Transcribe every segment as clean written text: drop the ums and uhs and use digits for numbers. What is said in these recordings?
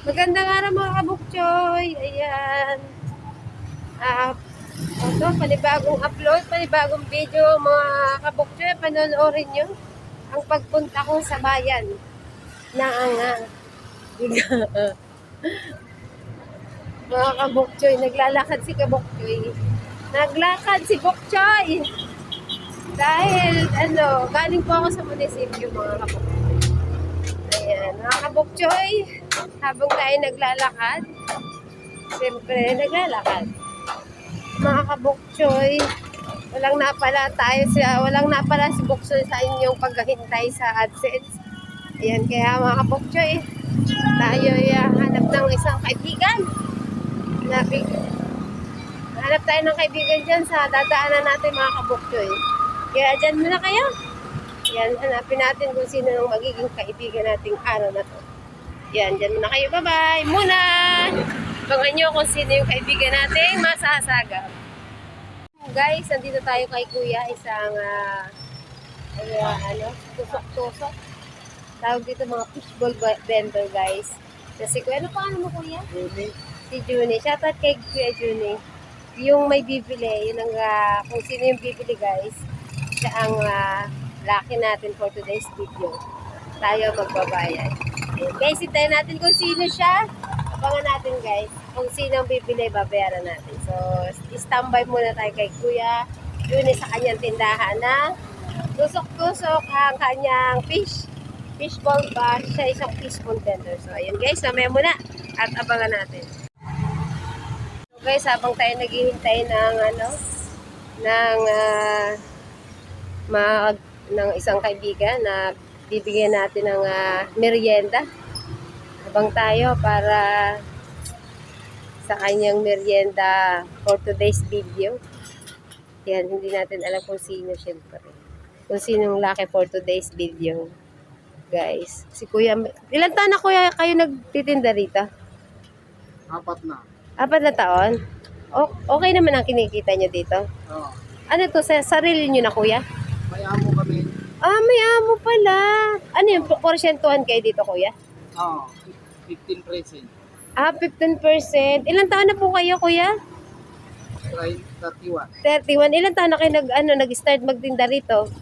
Magandang araw mga kabukchoy. Ayan. Ito, panibagong upload, panibagong video mga kabukchoy. Panonoorin nyo ang pagpunta ko sa bayan na mga kabukchoy. Naglalakad si kabukchoy. Naglakad si bukchoy. Dahil, galing po ako sa munisipyo mga kabukchoy. Ayan, mga kabukchoy. Habang tayo naglalakad, siyempre naglalakad. Mga kabukchoy, walang napala si Bukchoy sa inyong paghahintay sa AdSense. Ayan, kaya mga kabukchoy, tayo hanap ng isang kaibigan. Hanap tayo ng kaibigan dyan sa dadaanan natin mga kabukchoy. Kaya dyan muna kayo. Yan, hanapin natin kung sino ang magiging kaibigan nating araw na to. Yan, dyan muna kayo. Bye-bye! Muna! Abangan nyo kung sino yung kaibigan nating masasagap. Guys, nandito tayo kay Kuya. Isang, tusok-tusok. Tawag dito mga fishball vendor, guys. Kasi Kuya, ano pa mo Kuya? Juni. Si Juni. Shoutout kay Kuya Juni. Yung may bibili, yun ang, kung sino yung bibili, guys. Siya ang lucky natin for today's video. Tayo magbabayad. Ayan. Guys, hintayin natin kung sino siya. Abangan natin guys. Kung sino ang bibili, babayaran natin. So, standby muna tayo kay Kuya. Yun sa kanyang tindahan na tusok-tusok ang kanyang fishball ba? Siya isang fishball vendor. So, ayun guys, mamaya muna. At abangan natin. So guys, habang tayo naghihintay ng isang kaibigan na bibigyan natin ng merienda. Habang tayo para sa kanyang merienda for today's video. Yan, hindi natin alam kung sino syempre. Kung sinong lucky for today's video. Guys, si Kuya, ilang taon na Kuya kayo nagtitinda rito? 4 na. 4 na taon? Okay naman ang kinikita nyo dito? Oo. Ano to, sa sarili nyo na Kuya? May amo kami. May amo pala. Ano yung porsyentuhan kayo dito Kuya? Oo. 15%. 15%. Ilang taon na po kayo Kuya? 31. 31. Ilang taon na kayo nag-start magtinda rito?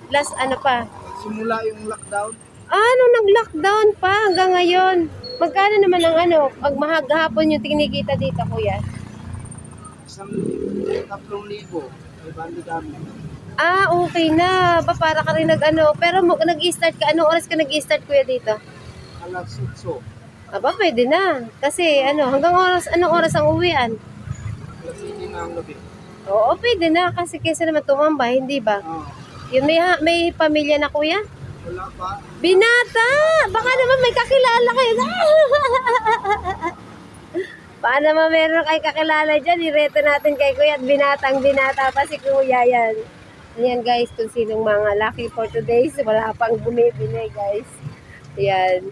Last ano pa? Simula yung lockdown. Nung nag-lockdown pa hanggang ngayon. Magkano naman ang pag maghapon yung tinikita dito Kuya? 3,000. 500 kami. Okay na. Para ka rin pero nag-start ka, anong oras ka nag-start Kuya dito? Alas 8. Pwede na. Kasi anong oras ang uwian? Alas 7 na ang gabi. Oo, pwede na. Kasi kaysa naman tumambay, hindi ba? Oo. Yun, may pamilya na Kuya? Wala pa. Binata! Baka naman may kakilala kayo. Baka naman meron kayo kakilala dyan. Ireto natin kay Kuya at binata pa si Kuya yan. Ayan guys, kung sinong mga lucky for today's, wala pang bumibili guys. Ayan.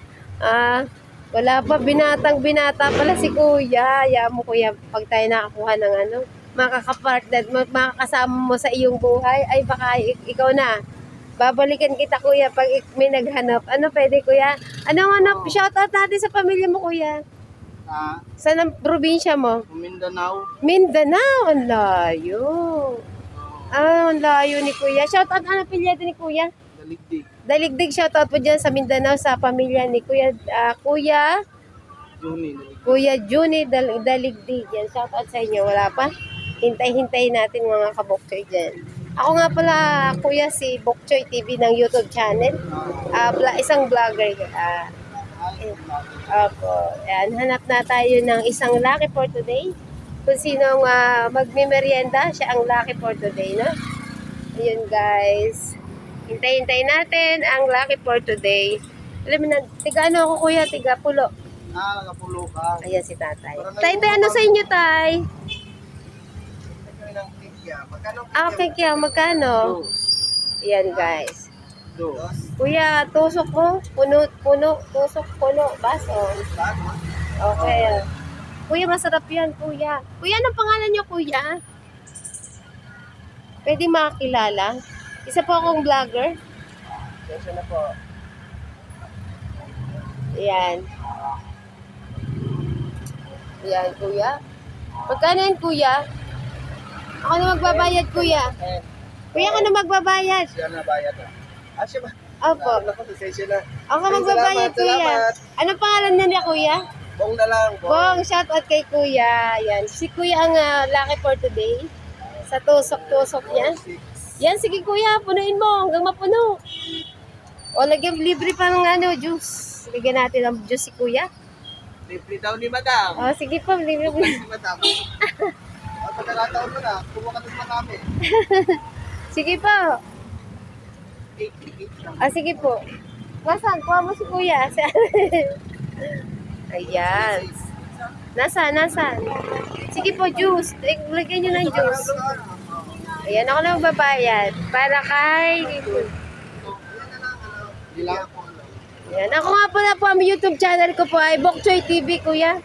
Wala pa, binata pala si Kuya. Ayan mo Kuya, pag tayo nakakuha ng makakapartner, makakasama mo sa iyong buhay, ay baka ikaw na. Babalikan kita Kuya pag may naghanap. Pwede Kuya? Shoutout natin sa pamilya mo Kuya. Saan ang probinsya mo? Mindanao. Mindanao, ang layo. Ang layo ni Kuya. Shoutout pilyado ni Kuya? Daligdig. Daligdig, shoutout po dyan sa Mindanao sa pamilya ni Kuya. Juni. Kuya Juni Daligdig. Yan, shoutout sa inyo. Wala pa? Hintay natin mga kabukchoy dyan. Ako nga pala, Kuya, si Bukchoy TV ng YouTube channel. Isang vlogger. Ayan, hanap na tayo ng isang lucky for today. Kung sinong magmimerienda, siya ang lucky for today, no? Ayun, guys. Hintay natin ang lucky for today. Alam mo na, tiga ako, Kuya? Tiga pulo. Nakapulo ka. Ayan si tatay. Tay, sa inyo, tay? Okay, kaya magkano? Ayan, guys. Kuya, tusok mo. Puno. Tusok, puno. Baso. Okay. Kuya, masarap yan, Kuya. Kuya, anong pangalan niyo, Kuya? Pwede makakilala? Isa po akong vlogger. Yes, na po. Ayan. Yan, kuya. Magkano yan, kuya? Ako na magbabayad, kuya. Kuya, ako na magbabayad. Siya na bayad ah. Ah, siya ba? Opo. Naku, pasensya na. Ako magbabayad, kuya. Salamat. Anong pangalan niya, kuya? Bong na lang. Bong, shout out kay kuya. Yan. Si kuya ang lucky for today. Sa tusok-tusok niya. Yan, sige kuya, punuin mo hanggang mapuno. O, lagyan libre pa ng juice. Lagyan natin ng juice si kuya. Libre daw ni madam. O, sige po, libre po. Si madam. At pagkakataon mo na, kumuha ka na kami. Sige po. 88 lang. Sige po. Nasaan? Kuha mo si kuya. Ayan. Nasaan? Sige po, juice. Lagyan nyo ng juice. Ayan, ako na magbabayad. Para kay... Hindi lang ako ano. Ayan, ako nga pala po ang YouTube channel ko po ay Bok Choy TV, kuya.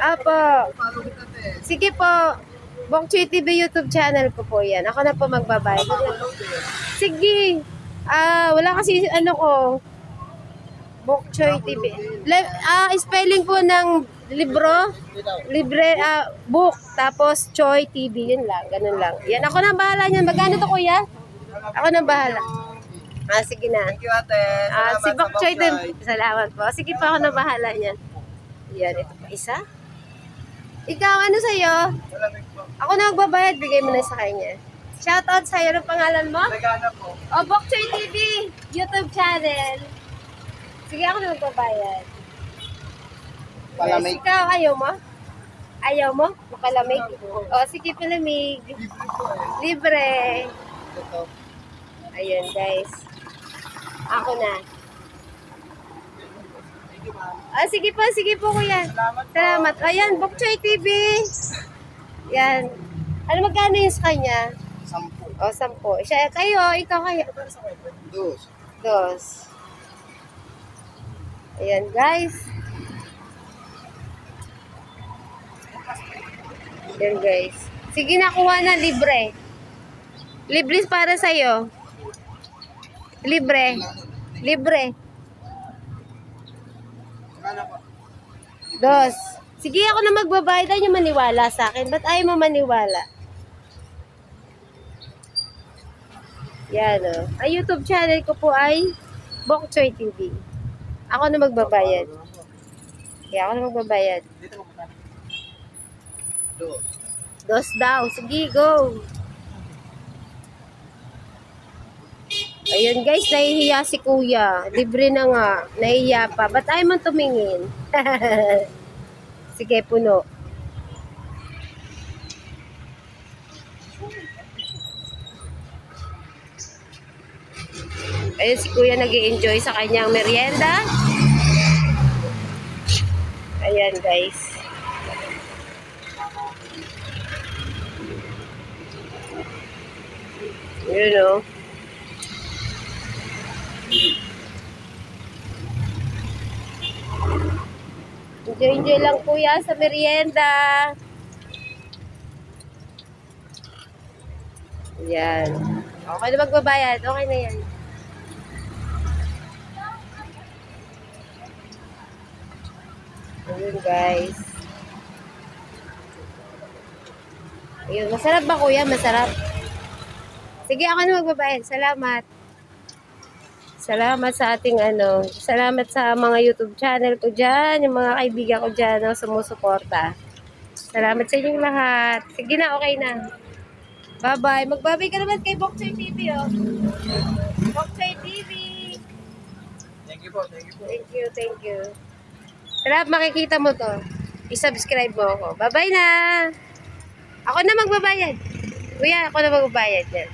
Apo. Follow kita te. Sige po. Bok Choy TV YouTube channel ko po yan. Ako na po magbabayad. Sige. Wala kasi ko. Bok Choy TV. Spelling po ng libro. Libre, book. Tapos Choy TV. Yun lang. Ganun lang. Yan. Ako na bahala niyan. Magkano to, kuya? Ako na bahala. Sige na. Thank you ate. Salamat Si Bok sa Choy din. Bok Choy. Salamat po. Sige po, ako na bahala niyan. Yan. Ito pa isa. Ikaw, ano sa'yo? Malamig po. Ako na magbabayad. Bigay mo na sa kanya. Shoutout sa'yo. Anong pangalan mo? Nagana po. Bok Choy TV. YouTube channel. Sige, ako na magbabayad. Palamig. Yes, ikaw, ayaw mo? Ayaw mo? Mapalamig? Sige, palamig. Libre po eh. Libre. Ito. Ayun, guys. Ako na. Thank you ma'am. Sige po, kuya. Salamat po. Salamat. Ayan, Bok Choy TV. Yan. Ano magkano yun sa kanya? 10. 10. Ikaw kayo. Dos. Dos. Ayan, guys. Ayan, guys. Sige, nakuha na, libre. Libre para sa'yo. Libre. Libre. Nagana po. Dos. Sige, ako na magbabayad. Ayaw niyo maniwala sa akin. Ba't ayaw mo maniwala? Yan, o. Ang YouTube channel ko po ay Bok Choy TV. Ako na magbabayad. Kaya ako na magbabayad. Dito mo pa. Dos. Dos daw. Sige, go. Ayun guys, nahihiya si kuya. Libre na nga. Nahihiya pa. Ba't ayaw man tumingin? Sige, puno. Ayun si kuya nag-i-enjoy sa kanyang merienda. Ayan guys. Yun o. Enjoy lang kuya sa merienda. Yan. Okay na magbabayad. Okay na yan. Ayun guys. Ayun. Masarap ba kuya? Masarap. Sige, ako na magbabayad. Salamat. Salamat sa ating salamat sa mga YouTube channel ko dyan, yung mga kaibigan ko dyan sumusuporta. Salamat sa inyong lahat. Sige na, okay na. Bye-bye. Magbabay ka naman kay Bok Choy TV, oh. Bok Choy TV. Thank you po. Thank you po. Thank you. Salamat, makikita mo to. I-subscribe mo ako. Bye-bye na. Ako na magbabayad. Kuya, ako na magbabayad yan.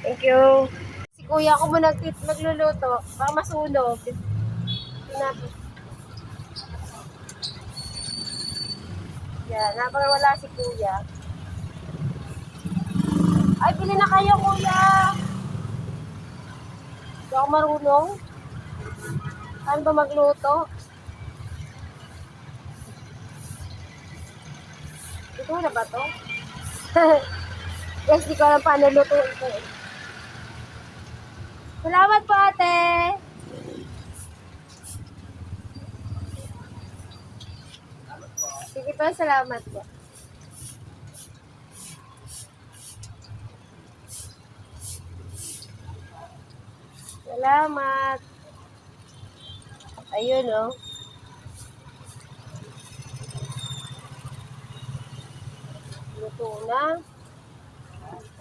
Thank you. Si kuya ako mo magluluto. Baka masunog. Pinapos. Yan, napakawala si kuya. Ay, bili na kayo kuya. Hindi ako marunong. Saan ba magluto? Ito na ba to? Guys, di ko alam paano luto ito eh. Salamat po ate! po, salamat po. Salamat. Ayun, oh. Luto na.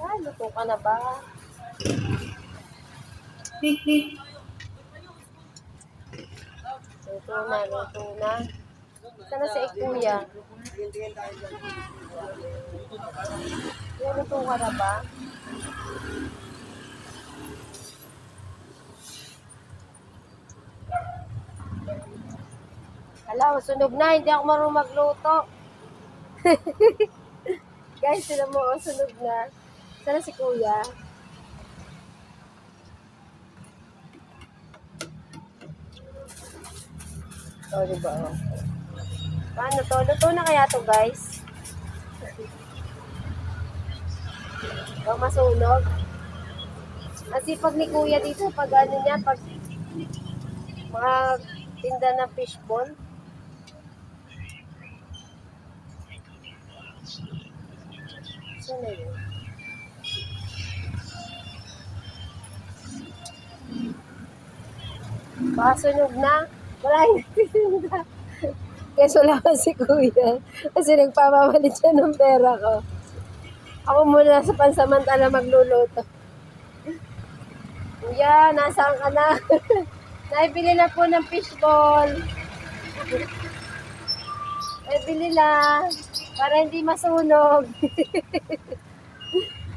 Ah, luto ka na ba? Luto na, luto na. Sana si Kuya. Kuya, luto ka na ba? Hala, sunog na. Hindi ako marunong magluto. Guys, sila mo, oh, sunog na. Sana si Kuya. Oh, diba? Oh. Paano to? Luto na kaya to, guys? Oh, masunog. Masipag ni Kuya dito pag ano niya, pag mga tinda ng fishball. Saan na yun? Baka sunog na. Wala yung tinda. Kasi wala ka si Kuya. Kasi nagpapamalit siya ng pera ko. Ako muna sa pansamantala magluluto. Kuya, nasaan ka na? Naibili na po ng fishball. Naibili na. Para hindi masunog.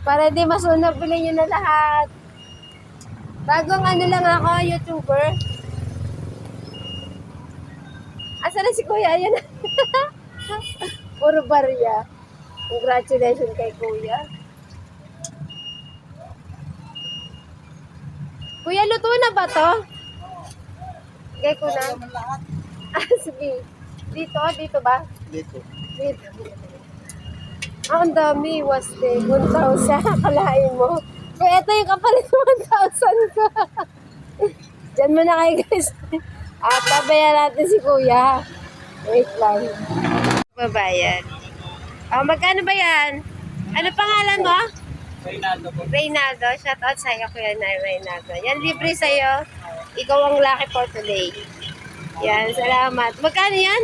Para hindi masunog, bilhin nyo na lahat. Bagong ano lang ako, YouTuber. Asa na si Kuya? Ayan na. Puro barya. Congratulations kay Kuya. Kuya, luto na ba to? Kay ko na. Ah, sige. Dito ba? Dito. Dito. Ah, ang dami. Was de 1,000. Kalain mo. Kaya ito yung kapalit ng 1,000 ko. Diyan mo na kayo, guys. At babayan natin si Kuya. Wait lang. Babayan. Oh, magkano ba yan? Ano pangalan mo? Reynaldo po. Reynaldo. Shout out sa'yo, Kuya na Reynaldo. Yan, libre sa'yo. Ikaw ang lucky for today. Yan, salamat. Magkano yan?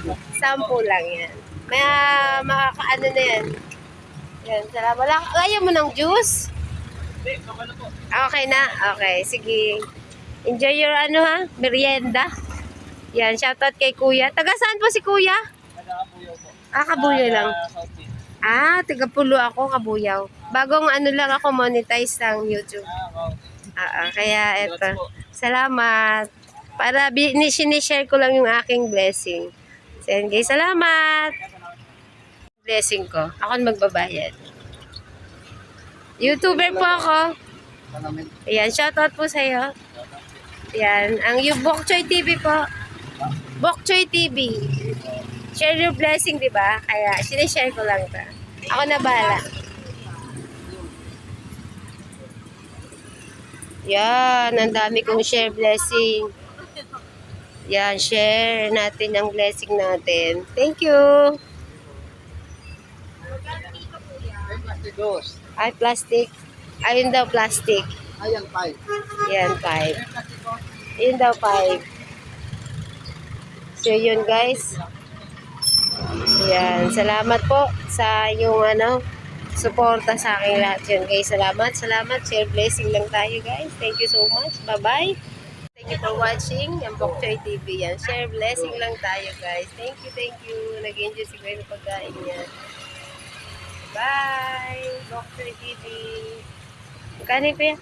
10 lang yan. May makakaano na yan. Yan, salamat. Ayaw mo ng juice? Okay na? Okay, sige. Enjoy your ano ha, merienda. Yan, shoutout kay Kuya. Taga saan po si Kuya? Nagkakabuyaw po. Ah, Kabuyaw lang. Ah, taga Pulo ako, Kabuyaw. Bagong ano lang ako, monetize ng YouTube. Kaya eto. Salamat. Para sinishare ko lang yung aking blessing. So, yan guys, salamat. Blessing ko. Ako ang magbabayad. YouTuber po ako. Ayan, shoutout po sa'yo. Ayan, ang yung Bok Choy TV po. Bok Choy TV. Share your blessing, di ba? Kaya, sinishare ko lang ta. Ako na bahala. Yan, ang dami kong share blessing. Yan, share natin ang blessing natin. Thank you. Dos. Ay, plastic. Ayun daw, plastic. Ayan, 5. Yan, 5. Yun daw, 5. So, yun guys. Yan. Salamat po sa yung suporta sa aking lahat yun guys. Salamat. Share blessing lang tayo guys. Thank you so much. Bye-bye. Thank you for watching. Yung Bok Choy TV yan. Share blessing lang tayo guys. Thank you. Nag-enjoy si Kuya ng pagkain niya. Bye. Bok Choy TV. Magkano pa yan?